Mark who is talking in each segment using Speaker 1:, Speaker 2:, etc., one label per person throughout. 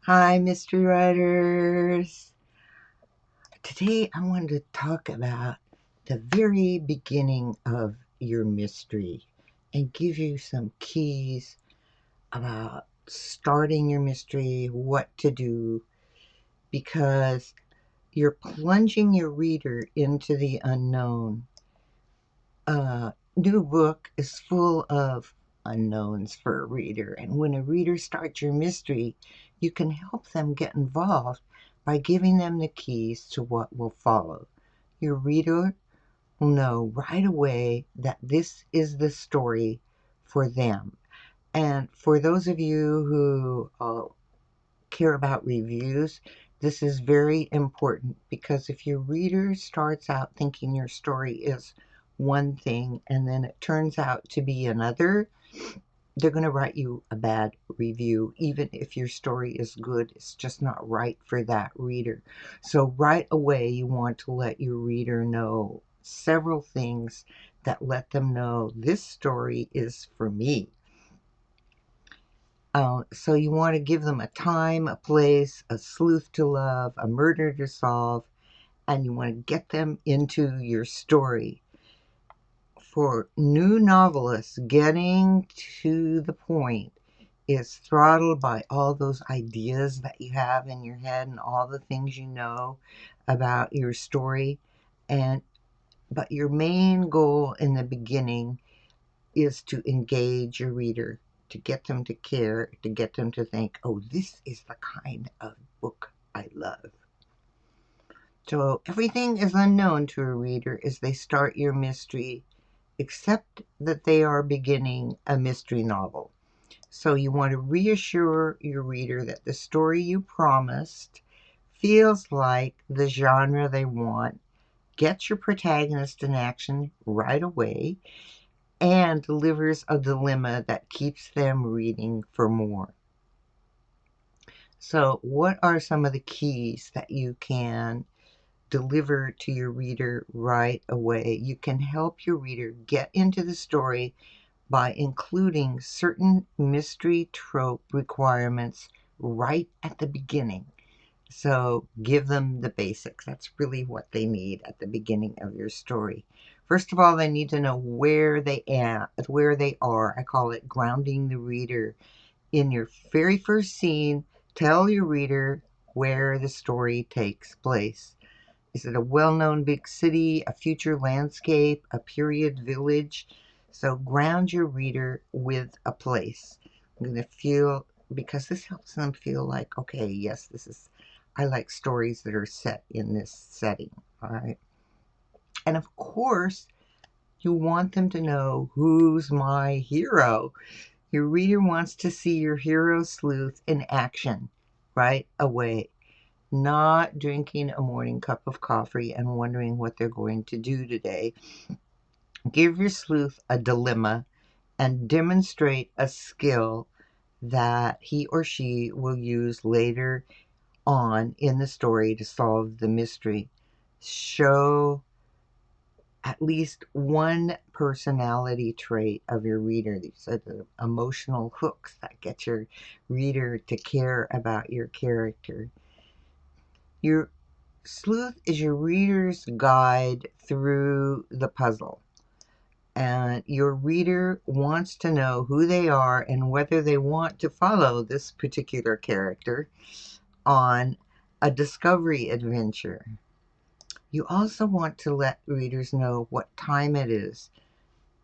Speaker 1: Hi, mystery writers. Today I wanted to talk about the very beginning of your mystery and give you some keys about starting your mystery, what to do, because you're plunging your reader into the unknown. A new book is full of unknowns for a reader, and when a reader starts your mystery, you can help them get involved by giving them the keys to what will follow. Your reader will know right away that this is the story for them. And for those of you who care about reviews, this is very important, because if your reader starts out thinking your story is one thing and then it turns out to be another, they're going to write you a bad review. Even if your story is good, it's just not right for that reader. So right away, you want to let your reader know several things that let them know this story is for me. So you want to give them a time, a place, a sleuth to love, a murder to solve, and you want to get them into your story. For new novelists, getting to the point is throttled by all those ideas that you have in your head and all the things you know about your story. But your main goal in the beginning is to engage your reader, to get them to care, to get them to think, oh, this is the kind of book I love. So everything is unknown to a reader as they start your mystery, except that they are beginning a mystery novel. So you want to reassure your reader that the story you promised feels like the genre they want, gets your protagonist in action right away, and delivers a dilemma that keeps them reading for more. So, what are some of the keys that you can deliver to your reader right away? You can help your reader get into the story by including certain mystery trope requirements right at the beginning. So give them the basics. That's really what they need at the beginning of your story. First of all, they need to know where they are. I call it grounding the reader. In your very first scene, tell your reader where the story takes place. Is it a well-known big city, a future landscape, a period village? So ground your reader with a place. I'm going to feel, because this helps them feel like, okay, yes, I like stories that are set in this setting. All right. And of course, you want them to know, who's my hero? Your reader wants to see your hero sleuth in action right away, not drinking a morning cup of coffee and wondering what they're going to do today. Give your sleuth a dilemma and demonstrate a skill that he or she will use later on in the story to solve the mystery. Show at least one personality trait of your reader. These are the emotional hooks that get your reader to care about your character. Your sleuth is your reader's guide through the puzzle. And your reader wants to know who they are and whether they want to follow this particular character on a discovery adventure. You also want to let readers know what time it is,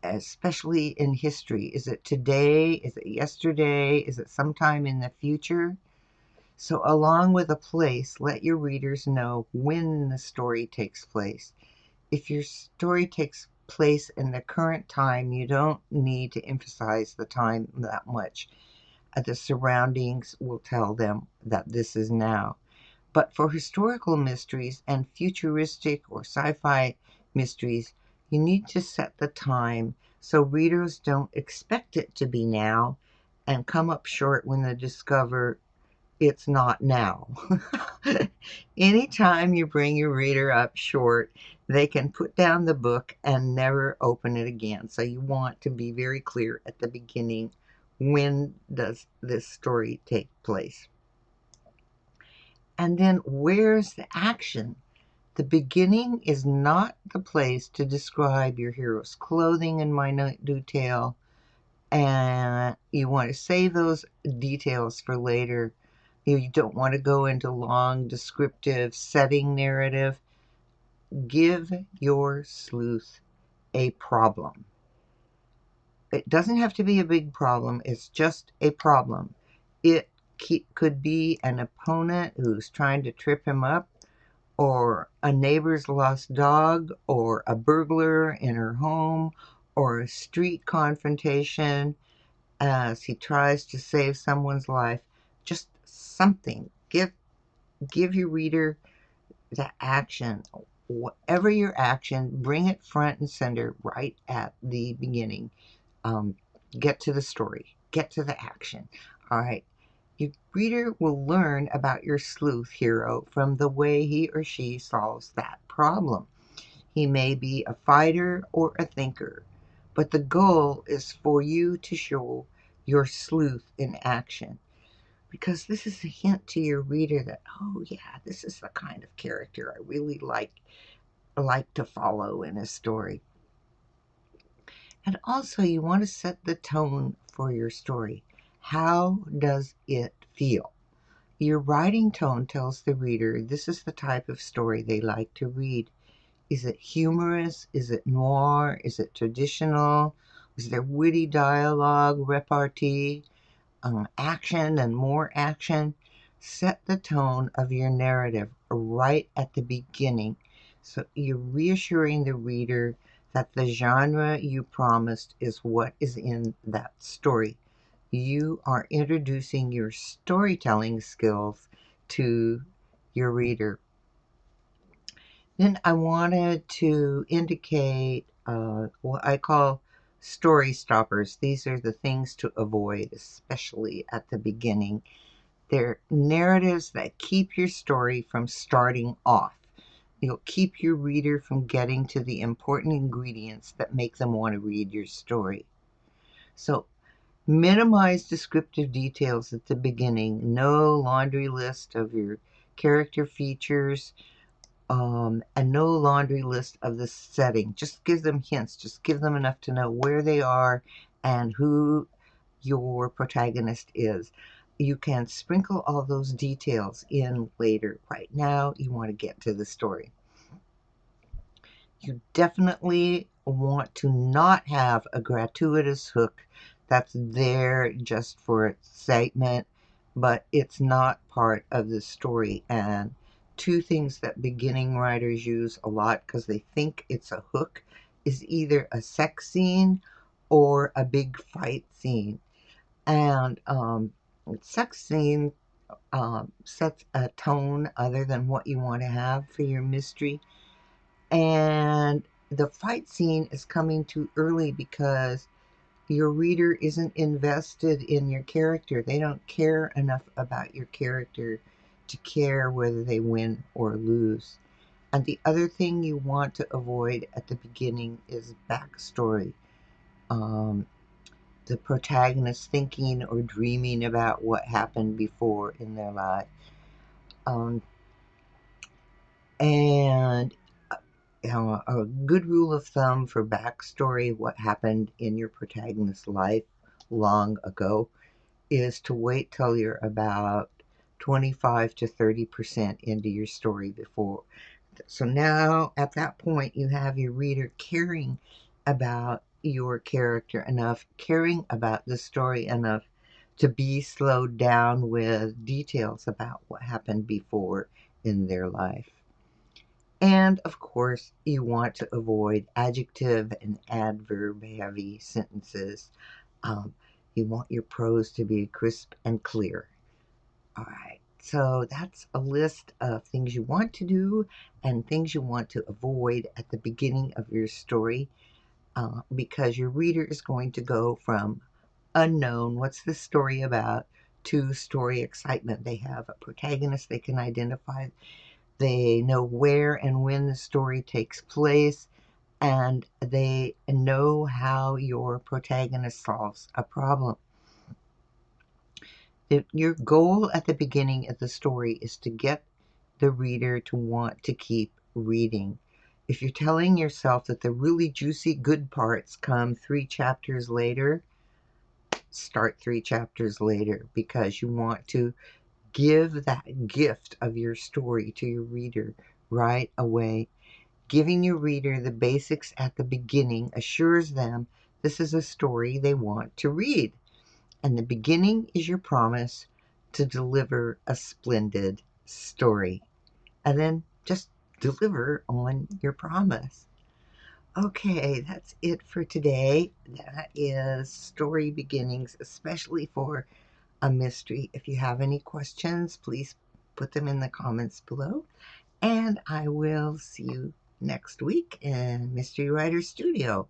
Speaker 1: especially in history. Is it today? Is it yesterday? Is it sometime in the future? So, along with a place, let your readers know when the story takes place. If your story takes place in the current time, you don't need to emphasize the time that much. The surroundings will tell them that this is now. But for historical mysteries and futuristic or sci-fi mysteries, you need to set the time so readers don't expect it to be now and come up short when they discover it's not now. Anytime you bring your reader up short, they can put down the book and never open it again. So you want to be very clear at the beginning, when does this story take place? And then where's the action? The beginning is not the place to describe your hero's clothing in minute detail, and you want to save those details for later. You don't want to go into long descriptive setting narrative. Give your sleuth a problem. It doesn't have to be a big problem, it's just a problem. It could be an opponent who's trying to trip him up, or a neighbor's lost dog, or a burglar in her home, or a street confrontation as he tries to save someone's life. Just something. Give your reader the action. Whatever your action, bring it front and center right at the beginning. Um, get to the story. Get to the action. All right. Your reader will learn about your sleuth hero from the way he or she solves that problem. He may be a fighter or a thinker, but the goal is for you to show your sleuth in action, because this is a hint to your reader that, oh yeah, this is the kind of character I really like to follow in a story. And also, you want to set the tone for your story. How does it feel? Your writing tone tells the reader this is the type of story they like to read. Is it humorous? Is it noir? Is it traditional? Is there witty dialogue, repartee, action and more action? Set the tone of your narrative right at the beginning, so you're reassuring the reader that the genre you promised is what is in that story. You are introducing your storytelling skills to your reader. Then I wanted to indicate what I call story stoppers. These are the things to avoid, especially at the beginning. They're narratives that keep your story from starting off. You'll keep your reader from getting to the important ingredients that make them want to read your story. So minimize descriptive details at the beginning. No laundry list of your character features, and no laundry list of the setting. Just give them hints. Just give them enough to know where they are and who your protagonist is. You can sprinkle all those details in later. Right now, you want to get to the story. You definitely want to not have a gratuitous hook that's there just for excitement, but it's not part of the story. And two things that beginning writers use a lot because they think it's a hook is either a sex scene or a big fight scene. And sex scene sets a tone other than what you want to have for your mystery. And the fight scene is coming too early because your reader isn't invested in your character. They don't care enough about your character to care whether they win or lose. And the other thing you want to avoid at the beginning is backstory. Um, the protagonist thinking or dreaming about what happened before in their life. Um, and a good rule of thumb for backstory, what happened in your protagonist's life long ago, is to wait till you're about 25 to 30% into your story before. So now at that point, you have your reader caring about your character enough, caring about the story enough to be slowed down with details about what happened before in their life. And of course, you want to avoid adjective and adverb heavy sentences. Um, you want your prose to be crisp and clear. All right. So that's a list of things you want to do and things you want to avoid at the beginning of your story, because your reader is going to go from unknown, what's this story about, to story excitement. They have a protagonist they can identify. They know where and when the story takes place, and they know how your protagonist solves a problem. Your goal at the beginning of the story is to get the reader to want to keep reading. If you're telling yourself that the really juicy good parts come 3 chapters later, start 3 chapters later, because you want to give that gift of your story to your reader right away. Giving your reader the basics at the beginning assures them this is a story they want to read. And the beginning is your promise to deliver a splendid story. And then just deliver on your promise. Okay, that's it for today. That is story beginnings, especially for a mystery. If you have any questions, please put them in the comments below. And I will see you next week in Mystery Writer Studio.